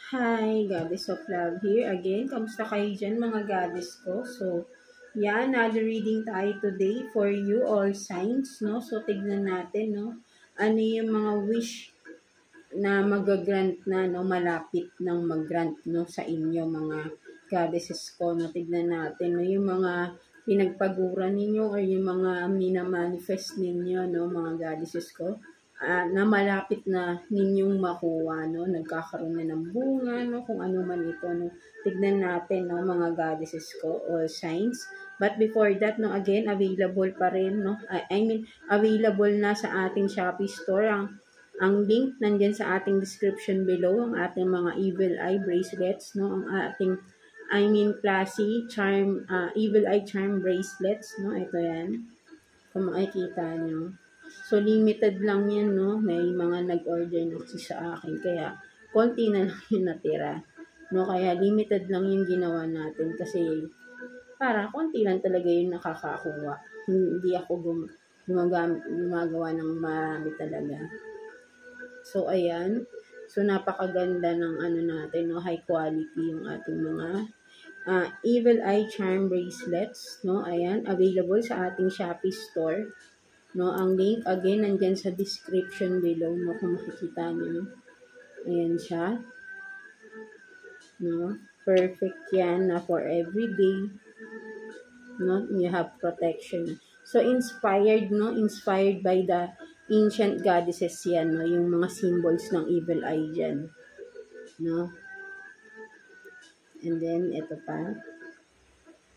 Hi, Goddess of Love here again. Kamusta kayo dyan mga goddess ko? So, another reading tayo today for you all signs, no? So, tignan natin, no? Ano yung mga wish na mag-grant na, no? Malapit ng mag-grant, no? Sa inyo, mga goddesses ko, no? Tignan natin, no? Yung mga pinagpaguran ninyo or yung mga minamanifest ninyo, no? Mga goddesses ko na malapit na ninyong makuha, no? Nagkakaroon na ng bunga, no? Kung ano man ito, no? Tignan natin, no? Mga goddesses ko, all signs. But before that, no? Again, available pa rin, no? Available na sa ating Shopee store. Ang link nandyan sa ating description below, ang ating mga evil eye bracelets, no? Ang ating, classy charm, evil eye charm bracelets, no? Ito yan. Kung makikita nyo. So, limited lang yan, no? May mga nag-order na kasi sa akin. Kaya, konti na lang yung natira. No? Kaya, limited lang yung ginawa natin. Kasi, konti lang talaga yung nakakakuha. Hindi ako gumagawa ng marami talaga. So, ayan. So, napakaganda ng natin, no? High quality yung ating mga evil eye charm bracelets, no? Ayan. Available sa ating Shopee store. No, ang link again nandyan sa description below, no, kung makikita niyo. Ayan siya. No, perfect yan na for everyday. No, you have protection. So inspired, no, inspired by the ancient goddesses yan, no, yung mga symbols ng evil eye dyan. No. And then ito pa.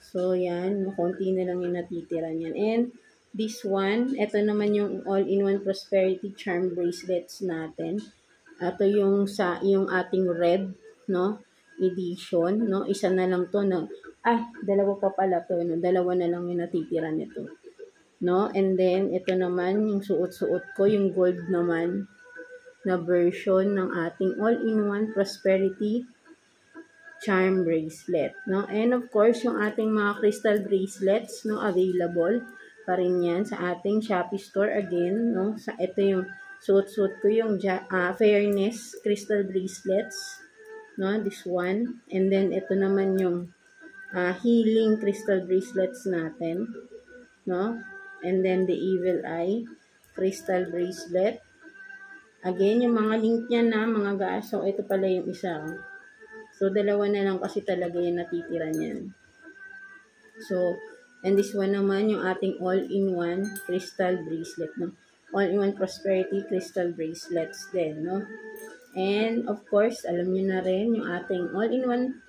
So yan, konti na lang yung natitira niyan. And this one, ito naman yung all-in-one prosperity charm bracelets natin. Ito yung ating red, no, edition, no. Isa na lang to, no. Dalawa pa pala to, no. Dalawa na lang yung natitira nito. No, and then ito naman yung suot-suot ko, yung gold naman na version ng ating all-in-one prosperity charm bracelet, no? And of course, yung ating mga crystal bracelets, no, available pa rin yan sa ating Shopee store again, no? Ito yung suot-suot ko yung Fairness crystal bracelets, no? This one. And then ito naman yung healing crystal bracelets natin, no? And then the evil eye crystal bracelet. Again, yung mga link niya na mga guys. So ito pala yung isa. So, dalawa na lang kasi talaga yung natitira niyan. So, and this one naman, yung ating all-in-one crystal bracelet, no? All-in-one prosperity crystal bracelets din, no? And, of course, alam niyo na rin, yung ating all-in-one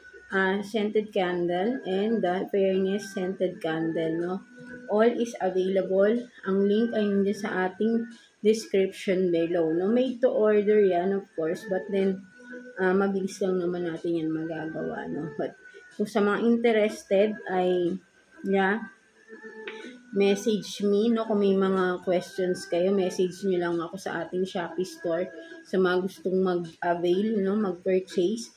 scented candle and the Fairness scented candle, no? All is available. Ang link ay nandiyan sa ating description below, no? Made to order yan, of course, but then, mabilis lang naman natin yan magagawa, no? But, kung sa mga interested ay, message me, no? Kung may mga questions kayo, message nyo lang ako sa ating Shopee store. Sa mga gustong mag-avail, no? Mag-purchase,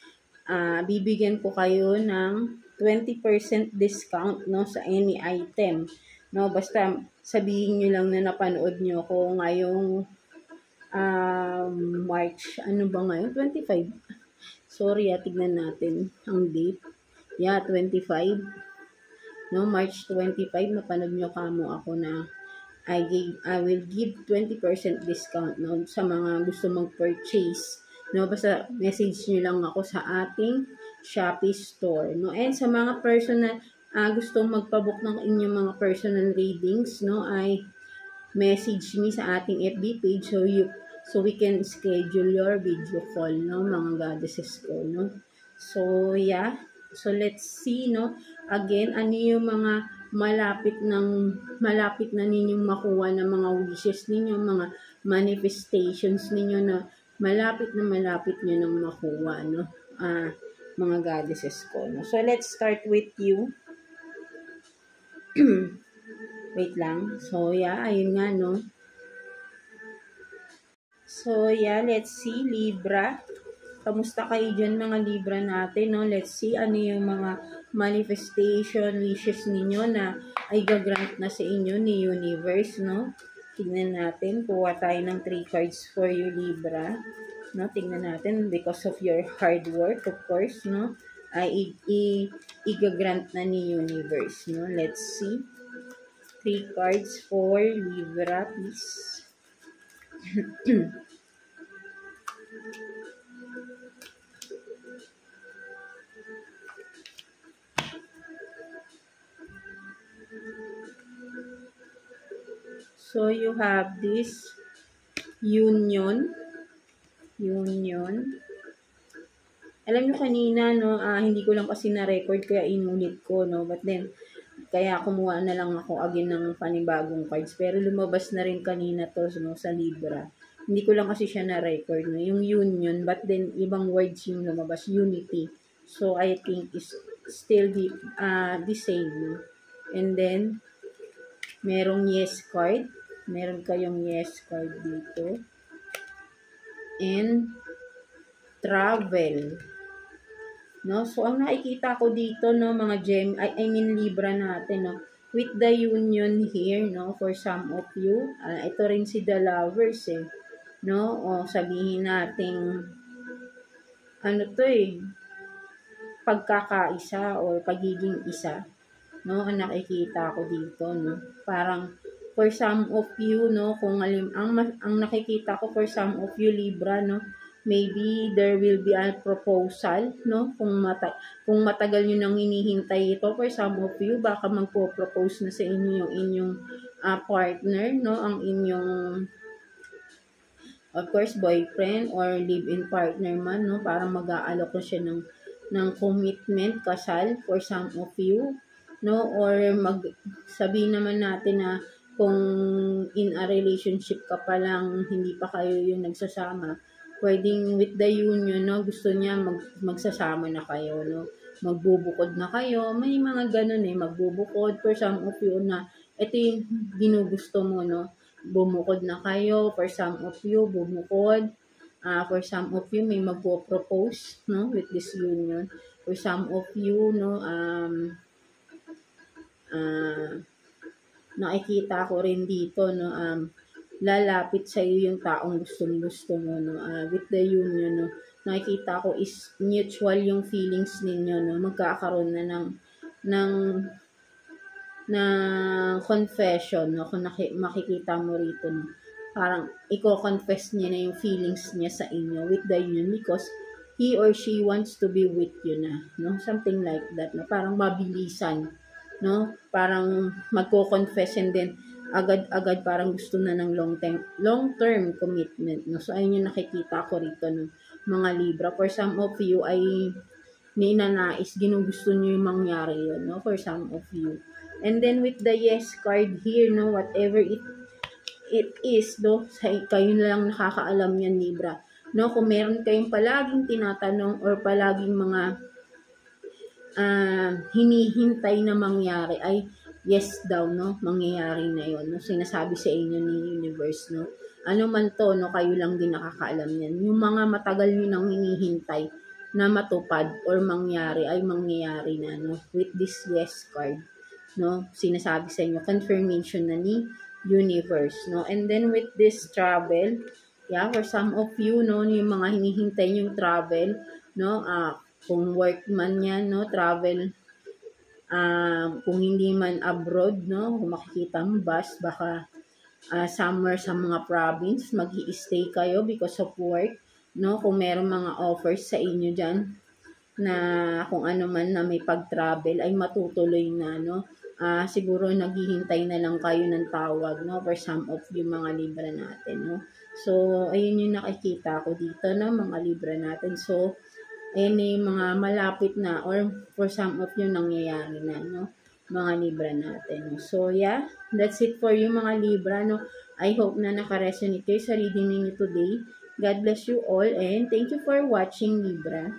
bibigyan ko kayo ng 20% discount, no? Sa any item, no? Basta, sabihin nyo lang na napanood nyo ko ngayong March, ano ba ngayon? 25. Sorry, tignan natin ang date. 25. No, March 25, napanood nyo kamo ako na I will give 20% discount, no, sa mga gusto mag-purchase. No, basta message nyo lang ako sa ating Shopee store. No, and sa mga personal, gustong magpabook ng inyong mga personal readings, no, ay message me sa ating FB page so we can schedule your video call, no, mga goddesses ko, no. So, so let's see, no, again, ano yung mga malapit na ninyong makuha ng mga wishes ninyo, mga manifestations ninyo na malapit nyo nang makuha, no, mga goddesses ko, no. So, let's start with you. Wait lang. So, ayun nga, no. So, let's see, Libra. Kamusta kayo dyan, mga Libra natin, no? Let's see, ano yung mga manifestation, wishes ninyo na ay gagrant na sa inyo ni Universe, no? Tignan natin. Kuha tayo ng 3 cards for you, Libra. No, tingnan natin, because of your hard work, of course, no, ay i-grant na ni universe, no. Let's see. 3 cards for Libra, please. So, you have this union. Alam nyo kanina, no, hindi ko lang kasi na-record kaya inulit ko, no. But then, kaya kumuha na lang ako again ng panibagong cards. Pero lumabas na rin kanina to, no, sa Libra. Hindi ko lang kasi siya na-record, no. Yung union, but then ibang words yung lumabas, unity. So, I think is still the same, no. And then, merong yes card. Meron kayong yes card dito. And travel. No? So, ang nakikita ko dito, no, mga I mean Libra natin, no, with the union here, no, for some of you, ito rin si the lovers, no, o sabihin nating, ano to pagkakaisa or pagiging isa, no, ang nakikita ko dito, no, parang, for some of you, no, kung ang nakikita ko for some of you Libra, no, maybe there will be a proposal, no, kung matagal nyo nang hinihintay ito, for some of you, baka magpo-propose na sa inyo yung inyong partner, no, ang inyong, of course, boyfriend or live-in partner man, no, parang mag-aalok na siya ng commitment, kasal, for some of you, no, or sabihin naman natin na kung in a relationship ka pa lang, hindi pa kayo yung nagsasama, pwedeng with the union, no, gusto niya magsasama na kayo, no, magbubukod na kayo, may mga ganun magbubukod, for some of you na, ito yung ginugusto mo, no, bumukod na kayo, for some of you, bumukod, for some of you, may magpo-propose, no, with this union, for some of you, no, nakikita ko rin dito, no, lalapit sa iyo yung taong gustong-gusto mo, no, with the union, no, nakikita ko is mutual yung feelings ninyo, no, magkakaroon na ng confession, no, kung makikita mo rito, no, parang i-confess niya na yung feelings niya sa inyo with the union because he or she wants to be with you na, no, something like that, no, parang mabilisan, no, parang magko-confess and then agad-agad parang gusto na ng long-term commitment, no. So ayun yung nakikita ko rito, no, mga Libra. For some of you ay ninanais, ginugusto niyo yung mangyari yun, no, for some of you. And then with the yes card here, no, whatever it is, no, kayo na lang nakakaalam yan, Libra, no. Kung meron kayong palaging tinatanong or palaging mga hinihintay na mangyari ay yes daw, no, mangyayari na yon, no, sinasabi sa inyo ni universe, no, ano man to, no, kayo lang din nakakaalam yan, yung mga matagal nyo nang hinihintay na matupad or mangyari ay mangyayari na, no, with this yes card, no, sinasabi sa inyo, confirmation na ni universe, no. And then with this travel, yeah, for some of you, no, yung mga hinihintay yung travel, no, kung work man yan, no, travel, kung hindi man abroad, no, kung makikita mo bus, baka somewhere sa mga province, mag-i-stay kayo because of work, no, kung meron mga offers sa inyo dyan, na kung ano man na may pag-travel, ay matutuloy na, no, siguro naghihintay na lang kayo ng tawag, no, for some of yung mga Libra natin, no. So, ayun yung nakikita ko dito, no, mga Libra natin. So, ayun yung mga malapit na or for some of you nangyayari na, no, mga Libra natin. No? So, yeah, that's it for you mga Libra, no. I hope na naka-resonate kayo sa reading ninyo today. God bless you all and thank you for watching, Libra.